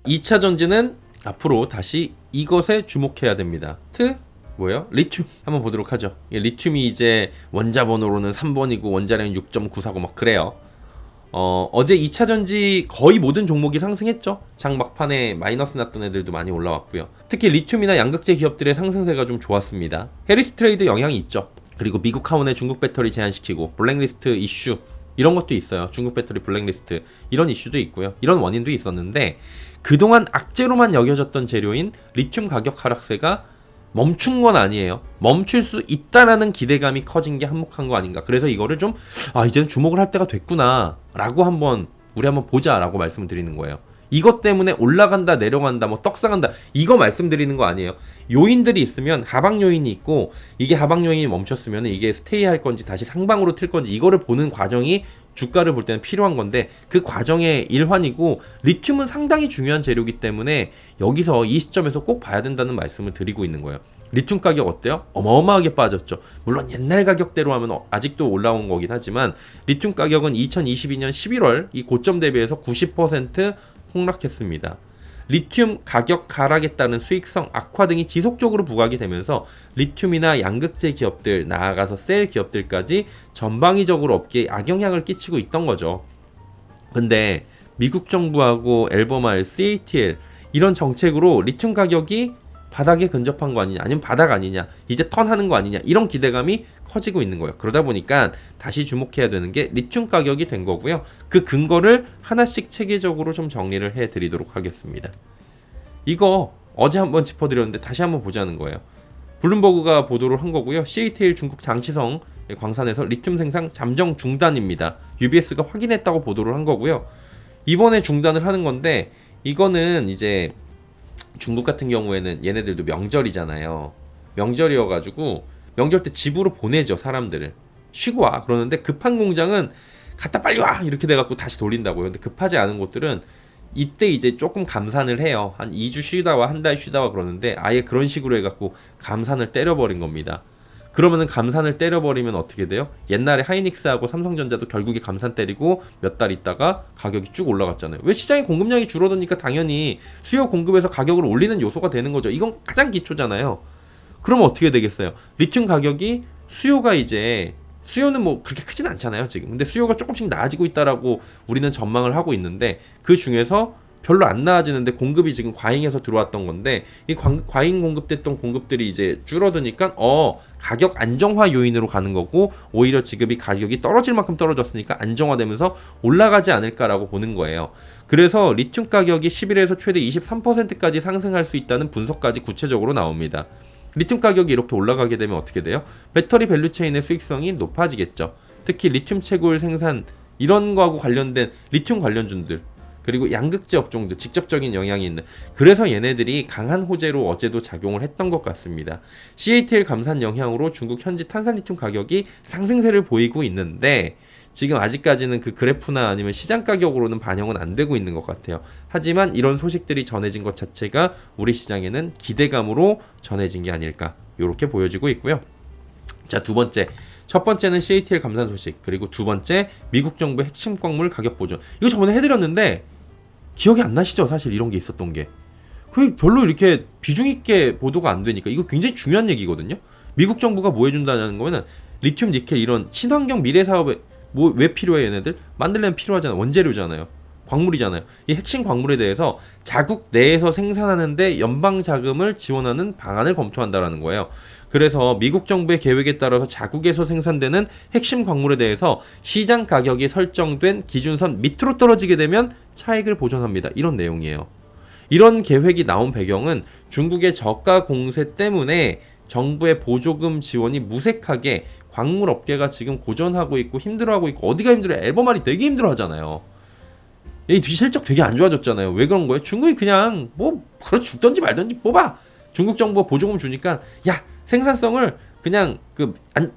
2차 전지는 앞으로 다시 이것에 주목해야 됩니다. 뭐예요? 리튬 한번 보도록 하죠. 리튬이 이제 원자번호로는 3번이고 원자량이 6.949 막 그래요. 어제 2차 전지 거의 모든 종목이 상승했죠. 장 막판에 마이너스 났던 애들도 많이 올라왔고요. 특히 리튬이나 양극재 기업들의 상승세가 좀 좋았습니다. 해리스 트레이드 영향이 있죠. 그리고 미국 하원에 중국 배터리 제한시키고 블랙리스트 이슈 이런 것도 있어요. 중국 배터리 블랙리스트 이런 이슈도 있고요. 이런 원인도 있었는데 그동안 악재로만 여겨졌던 재료인 리튬 가격 하락세가 멈춘 건 아니에요. 멈출 수 있다라는 기대감이 커진 게 한몫한 거 아닌가. 그래서 이거를 좀 이제는 주목을 할 때가 됐구나 라고 우리 한번 보자 라고 말씀을 드리는 거예요. 이것 때문에 올라간다 내려간다 뭐 떡상한다 이거 말씀드리는 거 아니에요. 요인들이 있으면 하방 요인이 있고 이게 하방 요인이 멈췄으면 이게 스테이 할 건지 다시 상방으로 틀 건지 이거를 보는 과정이 주가를 볼 때는 필요한 건데 그 과정의 일환이고 리튬은 상당히 중요한 재료이기 때문에 여기서 이 시점에서 꼭 봐야 된다는 말씀을 드리고 있는 거예요. 리튬 가격 어때요? 어마어마하게 빠졌죠. 물론 옛날 가격대로 하면 아직도 올라온 거긴 하지만 리튬 가격은 2022년 11월 이 고점 대비해서 90% 폭락했습니다. 리튬 가격 하락에 따른 수익성 악화 등이 지속적으로 부각이 되면서 리튬이나 양극재 기업들 나아가서 셀 기업들까지 전방위적으로 업계에 악영향을 끼치고 있던 거죠. 근데 미국 정부하고 앨범알, CATL 이런 정책으로 리튬 가격이 바닥에 근접한 거 아니냐 아니면 바닥 아니냐 이제 턴하는 거 아니냐 이런 기대감이 커지고 있는 거예요. 그러다 보니까 다시 주목해야 되는 게 리튬 가격이 된 거고요. 그 근거를 하나씩 체계적으로 좀 정리를 해드리도록 하겠습니다. 이거 어제 한번 짚어드렸는데 다시 한번 보자는 거예요. 블룸버그가 보도를 한 거고요. CATL 중국 장치성 광산에서 리튬 생산 잠정 중단입니다. UBS가 확인했다고 보도를 한 거고요. 이번에 중단을 하는 건데 이거는 이제 중국 같은 경우에는 얘네들도 명절이잖아요. 명절이어가지고 명절 때 집으로 보내죠. 사람들을 쉬고 와 그러는데 급한 공장은 갔다 빨리 와 이렇게 돼갖고 다시 돌린다고요. 근데 급하지 않은 곳들은 이때 이제 조금 감산을 해요. 한 2주 쉬다 와 한 달 쉬다 와 그러는데 아예 그런 식으로 해갖고 감산을 때려버린 겁니다. 그러면은 감산을 때려버리면 어떻게 돼요? 옛날에 하이닉스하고 삼성전자도 결국에 감산 때리고 몇 달 있다가 가격이 쭉 올라갔잖아요. 왜? 시장의 공급량이 줄어드니까 당연히 수요 공급에서 가격을 올리는 요소가 되는 거죠. 이건 가장 기초잖아요. 그러면 어떻게 되겠어요? 리튬 가격이 수요는 뭐 그렇게 크진 않잖아요 지금. 근데 수요가 조금씩 나아지고 있다라고 우리는 전망을 하고 있는데 그 중에서 별로 안 나아지는데 공급이 지금 과잉해서 들어왔던 건데 이 과잉 공급됐던 공급들이 이제 줄어드니까 가격 안정화 요인으로 가는 거고 오히려 지금 이 가격이 떨어질 만큼 떨어졌으니까 안정화되면서 올라가지 않을까라고 보는 거예요. 그래서 리튬 가격이 10일에서 최대 23%까지 상승할 수 있다는 분석까지 구체적으로 나옵니다. 리튬 가격이 이렇게 올라가게 되면 어떻게 돼요? 배터리 밸류체인의 수익성이 높아지겠죠. 특히 리튬 채굴 생산 이런 거하고 관련된 리튬 관련주들 그리고 양극재 업종도 직접적인 영향이 있는 그래서 얘네들이 강한 호재로 어제도 작용을 했던 것 같습니다. CATL 감산 영향으로 중국 현지 탄산리튬 가격이 상승세를 보이고 있는데 지금 아직까지는 그 그래프나 아니면 시장 가격으로는 반영은 안 되고 있는 것 같아요. 하지만 이런 소식들이 전해진 것 자체가 우리 시장에는 기대감으로 전해진 게 아닐까 이렇게 보여지고 있고요. 자, 첫 번째는 CATL 감산 소식 그리고 두 번째 미국 정부 핵심 광물 가격 보존. 이거 저번에 해드렸는데 기억이 안 나시죠? 사실 이런 게 있었던 게. 그게 별로 이렇게 비중 있게 보도가 안 되니까 이거 굉장히 중요한 얘기거든요. 미국 정부가 뭐 해준다는 거는 리튬, 니켈 이런 친환경 미래 사업에 왜 필요해 얘네들? 만들려면 필요하잖아요. 원재료잖아요. 광물이잖아요. 이 핵심 광물에 대해서 자국 내에서 생산하는데 연방 자금을 지원하는 방안을 검토한다라는 거예요. 그래서 미국 정부의 계획에 따라서 자국에서 생산되는 핵심 광물에 대해서 시장 가격이 설정된 기준선 밑으로 떨어지게 되면 차익을 보존합니다. 이런 내용이에요. 이런 계획이 나온 배경은 중국의 저가 공세 때문에 정부의 보조금 지원이 무색하게 광물 업계가 지금 고전하고 있고 힘들어하고 있고 어디가 힘들어요? 앨범알이 되게 힘들어하잖아요. 이 실적 되게 안 좋아졌잖아요. 왜 그런 거예요? 중국이 그냥 죽던지 말던지 뽑아. 중국 정부가 보조금 주니까 야 생산성을 그냥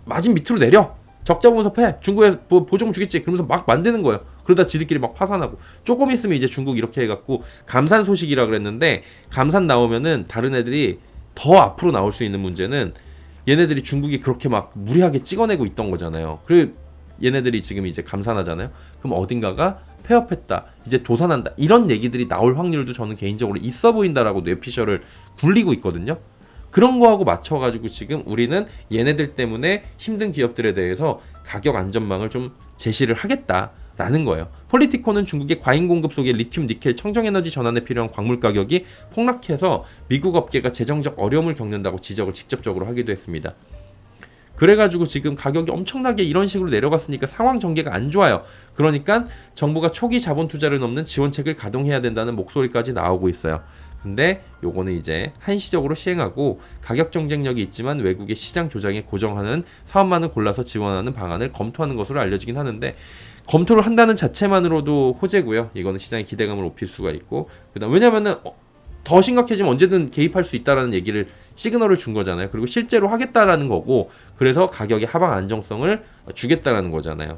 마진 밑으로 내려. 적자 분석해. 중국에 보조금 주겠지. 그러면서 막 만드는 거예요. 그러다 지들끼리 막 파산하고. 조금 있으면 이제 중국 이렇게 해갖고 감산 소식이라 그랬는데 감산 나오면은 다른 애들이 더 앞으로 나올 수 있는 문제는 얘네들이 중국이 그렇게 막 무리하게 찍어내고 있던 거잖아요. 그리고 얘네들이 지금 이제 감산하잖아요. 그럼 어딘가가 폐업했다, 이제 도산한다, 이런 얘기들이 나올 확률도 저는 개인적으로 있어 보인다라고 뇌피셜을 굴리고 있거든요. 그런 거하고 맞춰가지고 지금 우리는 얘네들 때문에 힘든 기업들에 대해서 가격 안전망을 좀 제시를 하겠다라는 거예요. 폴리티코는 중국의 과잉 공급 속에 리튬, 니켈, 청정에너지 전환에 필요한 광물 가격이 폭락해서 미국 업계가 재정적 어려움을 겪는다고 지적을 직접적으로 하기도 했습니다. 그래가지고 지금 가격이 엄청나게 이런 식으로 내려갔으니까 상황 전개가 안 좋아요. 그러니까 정부가 초기 자본 투자를 넘는 지원책을 가동해야 된다는 목소리까지 나오고 있어요. 근데 요거는 이제 한시적으로 시행하고 가격 경쟁력이 있지만 외국의 시장 조작에 고정하는 사업만을 골라서 지원하는 방안을 검토하는 것으로 알려지긴 하는데, 검토를 한다는 자체만으로도 호재고요. 이거는 시장의 기대감을 높일 수가 있고, 그다음 왜냐면은 더 심각해지면 언제든 개입할 수 있다라는 얘기를 시그널을 준 거잖아요. 그리고 실제로 하겠다라는 거고, 그래서 가격의 하방 안정성을 주겠다라는 거잖아요.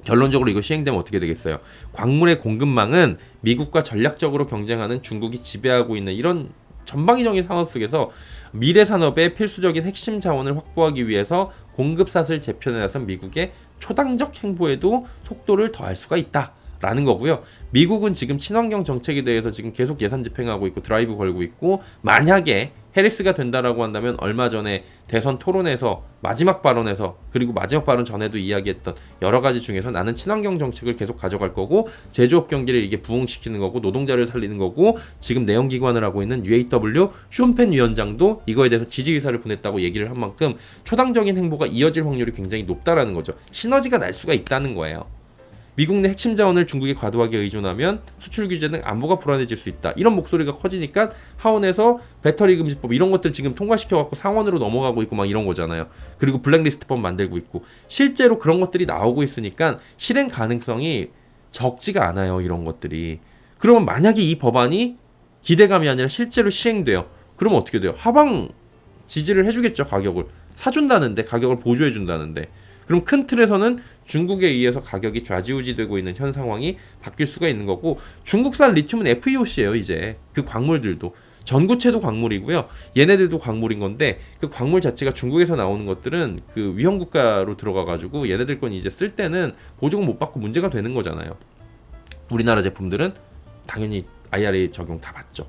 결론적으로 이거 시행되면 어떻게 되겠어요? 광물의 공급망은 미국과 전략적으로 경쟁하는 중국이 지배하고 있는 이런 전방위적인 상황 속에서 미래 산업의 필수적인 핵심 자원을 확보하기 위해서 공급사슬 재편에 나선 미국의 초당적 행보에도 속도를 더할 수가 있다 라는 거고요. 미국은 지금 친환경 정책에 대해서 지금 계속 예산 집행하고 있고 드라이브 걸고 있고, 만약에 해리스가 된다라고 한다면 얼마 전에 대선 토론에서 마지막 발언에서, 그리고 마지막 발언 전에도 이야기했던 여러 가지 중에서 나는 친환경 정책을 계속 가져갈 거고, 제조업 경기를 이게 부흥시키는 거고, 노동자를 살리는 거고, 지금 내연기관을 하고 있는 UAW 쇼펜 위원장도 이거에 대해서 지지 의사를 보냈다고 얘기를 한 만큼 초당적인 행보가 이어질 확률이 굉장히 높다라는 거죠. 시너지가 날 수가 있다는 거예요. 미국 내 핵심 자원을 중국에 과도하게 의존하면 수출 규제 등 안보가 불안해질 수 있다. 이런 목소리가 커지니까 하원에서 배터리 금지법 이런 것들 지금 통과시켜갖고 상원으로 넘어가고 있고 막 이런 거잖아요. 그리고 블랙리스트법 만들고 있고, 실제로 그런 것들이 나오고 있으니까 실행 가능성이 적지가 않아요. 이런 것들이. 그러면 만약에 이 법안이 기대감이 아니라 실제로 시행돼요. 그러면 어떻게 돼요? 하방 지지를 해주겠죠. 가격을 사준다는데, 가격을 보조해준다는데. 그럼 큰 틀에서는 중국에 의해서 가격이 좌지우지되고 있는 현 상황이 바뀔 수가 있는 거고, 중국산 리튬은 FEOC예요. 이제 그 광물들도 전구체도 광물이고요. 얘네들도 광물인 건데, 그 광물 자체가 중국에서 나오는 것들은 그 위험 국가로 들어가가지고 얘네들 건 이제 쓸 때는 보조금 못 받고 문제가 되는 거잖아요. 우리나라 제품들은 당연히 IRA 적용 다 받죠.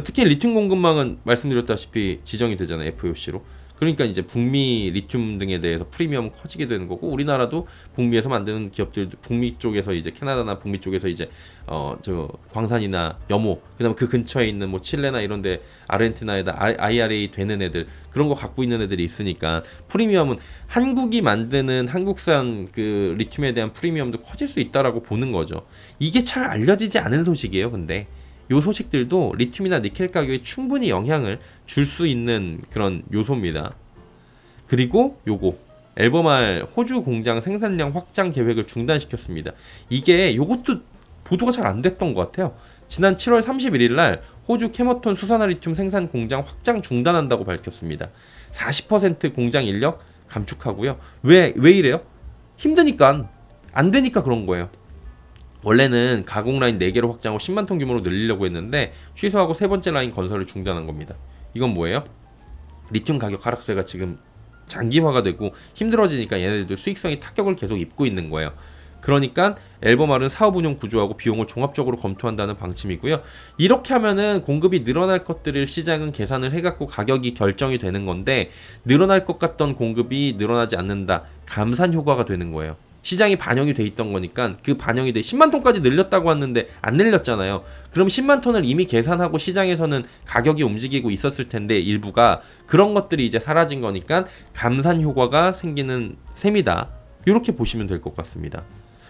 특히 리튬 공급망은 말씀드렸다시피 지정이 되잖아요. FEOC로. 그러니까 이제 북미 리튬 등에 대해서 프리미엄 커지게 되는 거고, 우리나라도 북미에서 만드는 기업들, 북미 쪽에서 이제 캐나다나 북미 쪽에서 이제 저 광산이나 염호, 그다음에 그 근처에 있는 뭐 칠레나 이런데 아르헨티나에다 IRA 되는 애들, 그런 거 갖고 있는 애들이 있으니까 프리미엄은 한국이 만드는 한국산 그 리튬에 대한 프리미엄도 커질 수 있다라고 보는 거죠. 이게 잘 알려지지 않은 소식이에요. 근데 요 소식들도 리튬이나 니켈 가격에 충분히 영향을 줄 수 있는 그런 요소입니다. 그리고 요거 앨범알 호주 공장 생산량 확장 계획을 중단시켰습니다. 이게 요것도 보도가 잘 안 됐던 것 같아요. 지난 7월 31일 날 호주 캐머톤 수산화 리튬 생산 공장 확장 중단한다고 밝혔습니다. 40% 공장 인력 감축하고요. 왜 이래요? 힘드니까, 안 되니까 그런 거예요. 원래는 가공 라인 4개로 확장하고 10만 톤 규모로 늘리려고 했는데 취소하고 세 번째 라인 건설을 중단한 겁니다. 이건 뭐예요? 리튬 가격 하락세가 지금 장기화가 되고 힘들어지니까 얘네들도 수익성이 타격을 계속 입고 있는 거예요. 그러니까 앨범알은 사업 운영 구조하고 비용을 종합적으로 검토한다는 방침이고요. 이렇게 하면은 공급이 늘어날 것들을 시장은 계산을 해갖고 가격이 결정이 되는 건데, 늘어날 것 같던 공급이 늘어나지 않는다. 감산 효과가 되는 거예요. 시장이 반영이 돼 있던 거니까 그 반영이 돼 10만 톤까지 늘렸다고 했는데 안 늘렸잖아요. 그럼 10만 톤을 이미 계산하고 시장에서는 가격이 움직이고 있었을 텐데 일부가, 그런 것들이 이제 사라진 거니까 감산 효과가 생기는 셈이다. 이렇게 보시면 될 것 같습니다.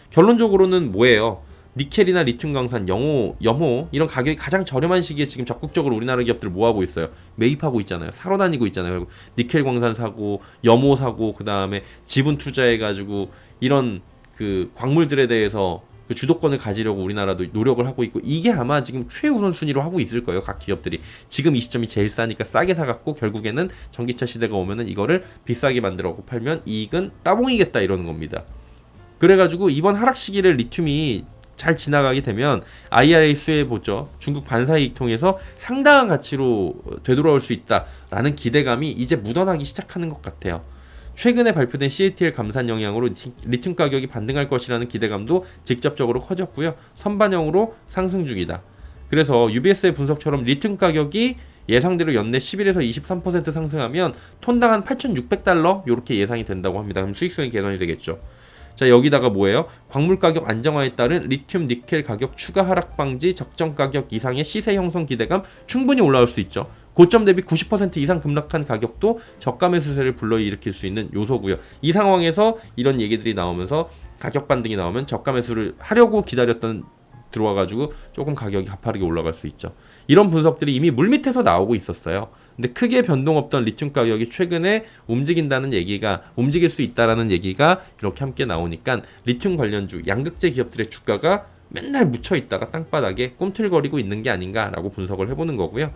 결론적으로는 뭐예요? 니켈이나 리튬 강산, 염호 이런 가격이 가장 저렴한 시기에 지금 적극적으로 우리나라 기업들을 뭐하고 있어요? 매입하고 있잖아요. 사러 다니고 있잖아요. 그리고 니켈 광산 사고, 염호 사고, 그 다음에 지분 투자해가지고 이런 그 광물들에 대해서 그 주도권을 가지려고 우리나라도 노력을 하고 있고, 이게 아마 지금 최우선순위로 하고 있을 거예요. 각 기업들이 지금 이 시점이 제일 싸니까 싸게 사갖고 결국에는 전기차 시대가 오면은 이거를 비싸게 만들어고 팔면 이익은 따봉이겠다 이러는 겁니다. 그래가지고 이번 하락 시기를 리튬이 잘 지나가게 되면 IRA 수혜 보죠. 중국 반사이익 통해서 상당한 가치로 되돌아올 수 있다라는 기대감이 이제 묻어나기 시작하는 것 같아요. 최근에 발표된 CATL 감산 영향으로 리튬 가격이 반등할 것이라는 기대감도 직접적으로 커졌고요. 선반영으로 상승 중이다. 그래서 UBS의 분석처럼 리튬 가격이 예상대로 연내 11에서 23% 상승하면 톤당 한 8,600달러 이렇게 예상이 된다고 합니다. 그럼 수익성이 개선이 되겠죠. 자, 여기다가 뭐예요? 광물 가격 안정화에 따른 리튬 니켈 가격 추가 하락 방지, 적정 가격 이상의 시세 형성 기대감 충분히 올라올 수 있죠. 고점 대비 90% 이상 급락한 가격도 저가 매수세를 불러일으킬 수 있는 요소고요. 이 상황에서 이런 얘기들이 나오면서 가격 반등이 나오면 저가 매수를 하려고 기다렸던 들어와가지고 조금 가격이 가파르게 올라갈 수 있죠. 이런 분석들이 이미 물밑에서 나오고 있었어요. 근데 크게 변동 없던 리튬 가격이 최근에 움직인다는 얘기가, 움직일 수 있다라는 얘기가 이렇게 함께 나오니까 리튬 관련주, 양극재 기업들의 주가가 맨날 묻혀 있다가 땅바닥에 꿈틀거리고 있는 게 아닌가라고 분석을 해보는 거고요.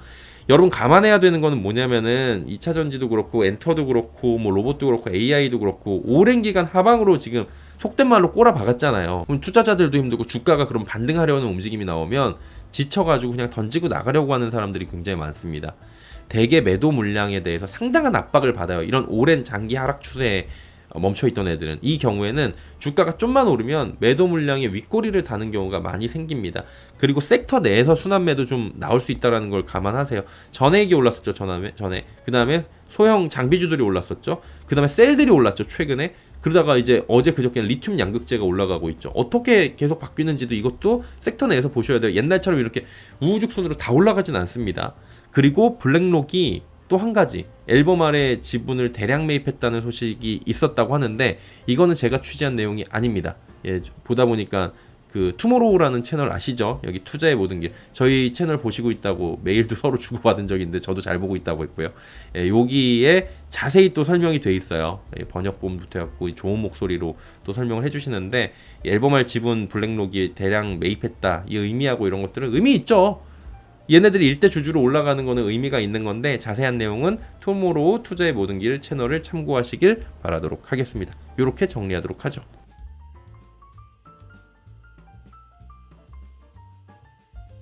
여러분 감안해야 되는 거는 뭐냐면은 2차 전지도 그렇고 엔터도 그렇고 뭐 로봇도 그렇고 AI도 그렇고 오랜 기간 하방으로 지금 속된 말로 꼬라박았잖아요. 그럼 투자자들도 힘들고 주가가 그럼 반등하려는 움직임이 나오면 지쳐가지고 그냥 던지고 나가려고 하는 사람들이 굉장히 많습니다. 대개 매도 물량에 대해서 상당한 압박을 받아요. 이런 오랜 장기 하락 추세에 멈춰있던 애들은. 이 경우에는 주가가 좀만 오르면 매도 물량의 윗꼬리를 다는 경우가 많이 생깁니다. 그리고 섹터 내에서 순환매도 좀 나올 수 있다는 걸 감안하세요. 전액이 올랐었죠. 전에. 그 다음에 소형 장비주들이 올랐었죠. 그 다음에 셀들이 올랐죠. 최근에. 그러다가 이제 어제 그저께는 리튬 양극재가 올라가고 있죠. 어떻게 계속 바뀌는지도 이것도 섹터 내에서 보셔야 돼요. 옛날처럼 이렇게 우후죽순으로 다 올라가진 않습니다. 그리고 블랙록이 또 한 가지 앨범 아래 지분을 대량 매입했다는 소식이 있었다고 하는데 이거는 제가 취재한 내용이 아닙니다. 예, 보다 보니까 그 투모로우라는 채널 아시죠? 여기 투자의 모든 길. 저희 채널 보시고 있다고 메일도 서로 주고받은 적이 있는데 저도 잘 보고 있다고 했고요. 예, 여기에 자세히 또 설명이 돼 있어요. 예, 번역본부터 해갖고 좋은 목소리로 또 설명을 해주시는데 앨범알 지분 블랙록이 대량 매입했다 이 의미하고 이런 것들은 의미 있죠. 얘네들이 일대 주주로 올라가는 거는 의미가 있는 건데 자세한 내용은 투모로우 투자의 모든 길 채널을 참고하시길 바라도록 하겠습니다. 이렇게 정리하도록 하죠.